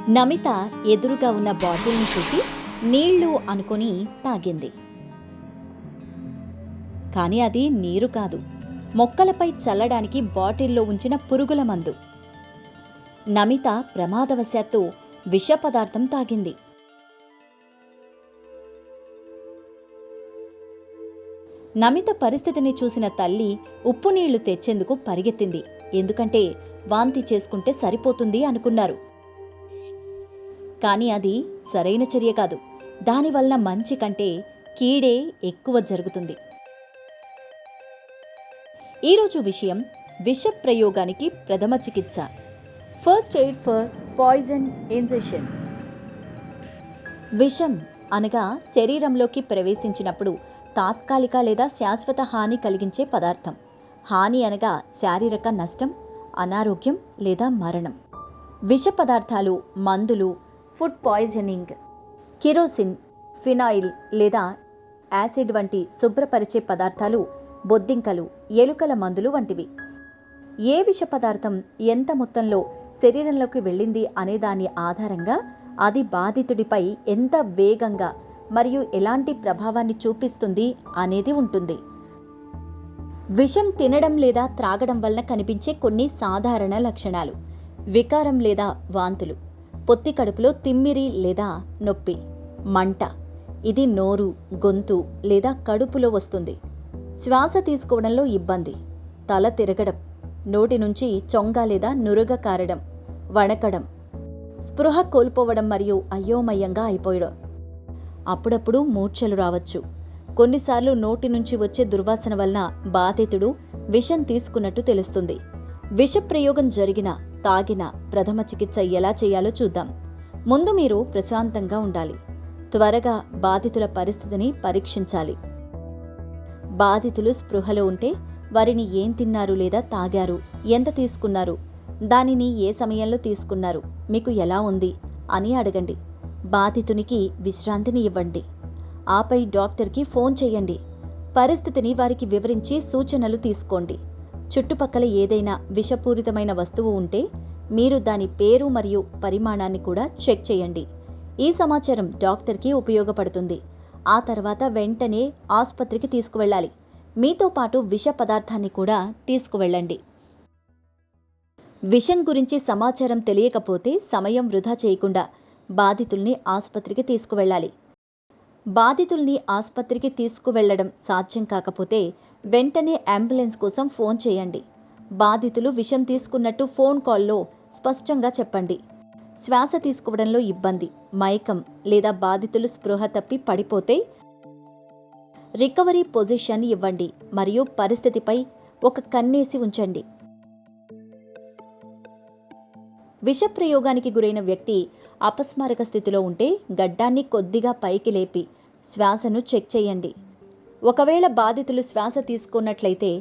నమిత ఎదురుగా ఉన్న బాటిల్ని చూసి నీళ్లు అనుకుని తాగింది. కాని అది నీరు కాదు, మొక్కలపై చల్లడానికి బాటిల్లో ఉంచిన పురుగుల మందు. నమిత ప్రమాదవశాత్తు విష పదార్థం తాగింది. నమిత పరిస్థితిని చూసిన తల్లి ఉప్పు నీళ్లు తెచ్చేందుకు పరిగెత్తింది. ఎందుకంటే వాంతి చేసుకుంటే సరిపోతుంది అనుకున్నారు. కాని అది సరైన చర్య కాదు. దానివల్ల మంచి కంటే కీడే ఎక్కువ జరుగుతుంది. ఈరోజు విషయం విష ప్రయోగానికి ప్రథమ చికిత్స, first aid for poison injection. విషం అనగా శరీరంలోకి ప్రవేశించినప్పుడు తాత్కాలిక లేదా శాశ్వత హాని కలిగించే పదార్థం. హాని అనగా శారీరక నష్టం, అనారోగ్యం లేదా మరణం. విష పదార్థాలు మందులు, ఫుడ్ పాయిజనింగ్, కిరోసిన్, ఫినాయిల్ లేదా యాసిడ్ వంటి శుభ్రపరిచే పదార్థాలు, బొద్దింకలు, ఎలుకల మందులు వంటివి. ఏ విష పదార్థం ఎంత మొత్తంలో శరీరంలోకి వెళ్ళింది అనే దాని ఆధారంగా అది బాధితుడిపై ఎంత వేగంగా మరియు ఎలాంటి ప్రభావాన్ని చూపిస్తుంది అనేది ఉంటుంది. విషం తినడం లేదా త్రాగడం వలన కనిపించే కొన్ని సాధారణ లక్షణాలు: వికారం లేదా వాంతులు, పొత్తి కడుపులో తిమ్మిరి లేదా నొప్పి, మంట, ఇది నోరు, గొంతు లేదా కడుపులో వస్తుంది. శ్వాస తీసుకోవడంలో ఇబ్బంది, తల తిరగడం, నోటి నుంచి చొంగ లేదా నురగ కారడం, వణకడం, స్పృహ కోల్పోవడం మరియు అయోమయంగా అయిపోయడం. అప్పుడప్పుడు మూర్ఛలు రావచ్చు. కొన్నిసార్లు నోటి నుంచి వచ్చే దుర్వాసన వలన బాధితుడు విషం తీసుకున్నట్టు తెలుస్తుంది. విష ప్రయోగం జరిగిన, తాగిన ప్రథమ చికిత్స ఎలా చేయాలో చూద్దాం. ముందు మీరు ప్రశాంతంగా ఉండాలి. త్వరగా బాధితుల పరిస్థితిని పరీక్షించాలి. బాధితులు స్పృహలో ఉంటే వారిని ఏం తిన్నారు లేదా తాగారు, ఎంత తీసుకున్నారు, దానిని ఏ సమయంలో తీసుకున్నారు, మీకు ఎలా ఉంది అని అడగండి. బాధితునికి విశ్రాంతిని ఇవ్వండి. ఆపై డాక్టర్కి ఫోన్ చేయండి. పరిస్థితిని వారికి వివరించి సూచనలు తీసుకోండి. చుట్టుపక్కల ఏదైనా విషపూరితమైన వస్తువు ఉంటే మీరు దాని పేరు మరియు పరిమాణాన్ని కూడా చెక్ చేయండి. ఈ సమాచారం డాక్టర్కి ఉపయోగపడుతుంది. ఆ తర్వాత వెంటనే ఆసుపత్రికి తీసుకువెళ్ళాలి. మీతో పాటు విష పదార్థాన్ని కూడా తీసుకువెళ్ళండి. విషం గురించి సమాచారం తెలియకపోతే సమయం వృధా చేయకుండా బాధితుల్ని ఆసుపత్రికి తీసుకువెళ్ళాలి. బాధితుల్ని ఆసుపత్రికి తీసుకువెళ్లడం సాధ్యం కాకపోతే వెంటనే అంబులెన్స్ కోసం ఫోన్ చేయండి. బాధితులు విషం తీసుకున్నట్టు ఫోన్ కాల్లో స్పష్టంగా చెప్పండి. శ్వాస తీసుకోవడంలో ఇబ్బంది, మైకం లేదా బాధితులు స్పృహ తప్పి పడిపోతే రికవరీ పొజిషన్ ఇవ్వండి మరియు పరిస్థితిపై ఒక కన్నేసి ఉంచండి. విష ప్రయోగానికి గురైన వ్యక్తి అపస్మారక స్థితిలో ఉంటే గడ్డాన్ని కొద్దిగా పైకి లేపి శ్వాసను చెక్ చేయండి. ఒకవేళ బాధితులు శ్వాస తీసుకున్నట్లయితే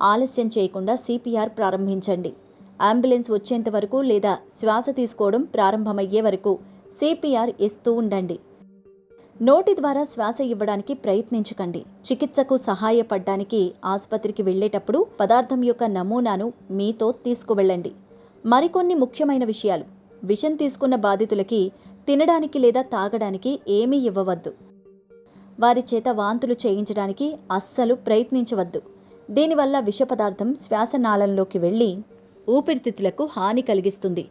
ఆలస్యం చేయకుండా సిపిఆర్ ప్రారంభించండి. అంబులెన్స్ వచ్చేంత వరకు లేదా శ్వాస తీసుకోవడం ప్రారంభమయ్యే వరకు సిపిఆర్ ఇస్తూ ఉండండి. నోటి ద్వారా శ్వాస ఇవ్వడానికి ప్రయత్నించకండి. చికిత్సకు సహాయపడడానికి ఆసుపత్రికి వెళ్లేటప్పుడు పదార్థం యొక్క నమూనాను మీతో తీసుకువెళ్ళండి. మరికొన్ని ముఖ్యమైన విషయాలు: విషం తీసుకున్న బాధితులకి తినడానికి లేదా తాగడానికి ఏమీ ఇవ్వవద్దు. వారి చేత వాంతులు చేయించడానికి అస్సలు ప్రయత్నించవద్దు. దీనివల్ల విష పదార్థం శ్వాసనాళంలోకి వెళ్లి ఊపిరితిత్తులకు హాని కలిగిస్తుంది.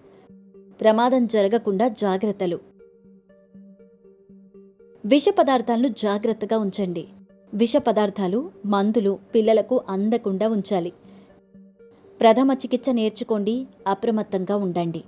ప్రమాదం జరగకుండా జాగ్రత్తలు: విష పదార్థాలను జాగ్రత్తగా ఉంచండి. విష పదార్థాలు, మందులు పిల్లలకు అందకుండా ఉంచాలి. ప్రథమ చికిత్స నేర్చుకోండి. అప్రమత్తంగా ఉండండి.